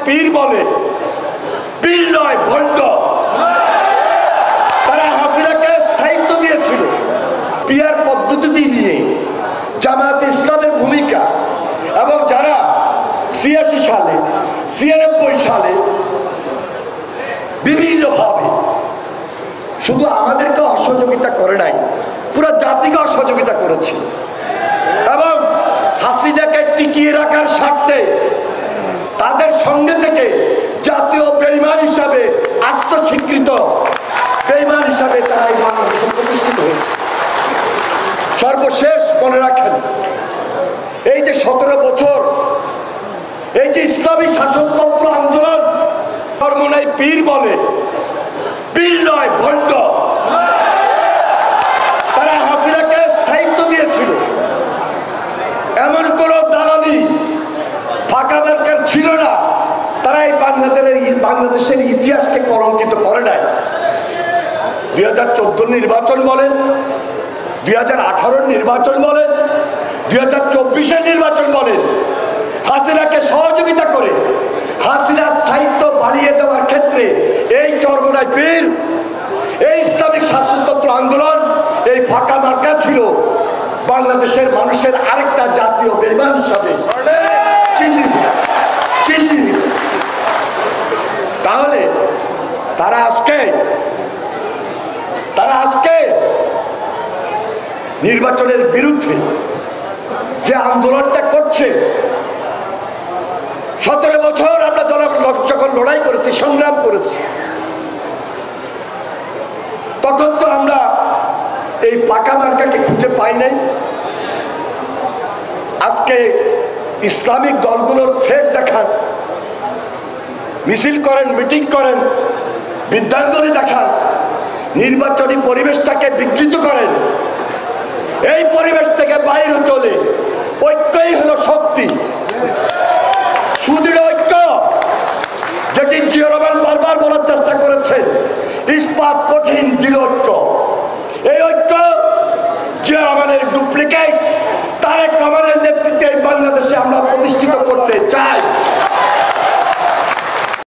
পীর বলে, পীর নয় ভণ্ড। তারা হাসিনাকে স্থায়িত্ব দিয়েছিল পিয়ার পদ্ধতি নিয়ে, জামায়াত ইসলামের ভূমিকা, এবং যারা ৮৬ সালে ৯৬ সালে বিভিন্নভাবে শুধু আমাদেরকে অসহযোগিতা করে নাই, পুরো জাতিকে অসহযোগিতা করেছে এবং হাসিনাকে টিকিয়ে রাখার স্বার্থে তাদের সঙ্গে থেকে জাতীয় বেঈমান হিসাবে আত্মস্বীকৃত বেঈমান হিসাবে তারা এই বাংলাদেশে প্রতিষ্ঠিত হয়েছে। সর্বশেষ মনে রাখেন, এই যে ১৭ বছর এই যে ইসলামী শাসনতন্ত্র আন্দোলন, ধর্মনাই পীর বলে, পীর নয় ভণ্ড। তারা হাসিনাকে স্থায়িত্ব দিয়েছিল, এমন কোন দালালি ফাঁকা মার্কার ছিল না। তারা এই বাংলাদেশের ইতিহাসকে কলঙ্কিত করে নাই। ২০১৪ নির্বাচন বলেন, ২০১৮ নির্বাচন বলেন, ২০২৪ নির্বাচন বলেন, হাসিনাকে সহযোগিতা করে হাসিনার স্থায়িত্ব বাড়িয়ে দেওয়ার ক্ষেত্রে এই চরমনাই পীর, এই ইসলামিক শাসনতন্ত্র আন্দোলন, এই ফাঁকা মার্কা ছিল বাংলাদেশের মানুষের আরেকটা জাতীয় বেঈমান হিসাবে চিহ্নিত। তাহলে তারা আজকে নির্বাচনের বিরুদ্ধে যে আন্দোলনটা করছে, ১৭ বছর আমরা যখন লড়াই করেছি, সংগ্রাম করেছি, তখন তো আমরা এই পাকা মার্কাকে খুঁজে পাই নাই। আজকে ইসলামিক দলগুলোর থ্রেট দেখান, মিছিল করেন, মিটিং করেন, বিদ্যাঙ্গলি দেখান, নির্বাচনী পরিবেশটাকে বিকৃত করেন। এই পরিবেশ থেকে বাইরে চলে ঐক্যই হলো শক্তি, সুদৃঢ় ঐক্য, যেটি জিয়া রহমান বারবার বলার চেষ্টা করেছেন, ইস্পাত কঠিন দৃঢ় ঐক্য। এই ঐক্য জিয়া রহমানের ডুপ্লিকেট তারেক রহমানের নেতৃত্বে বাংলাদেশে আমরা প্রতিষ্ঠিত করতে চাই।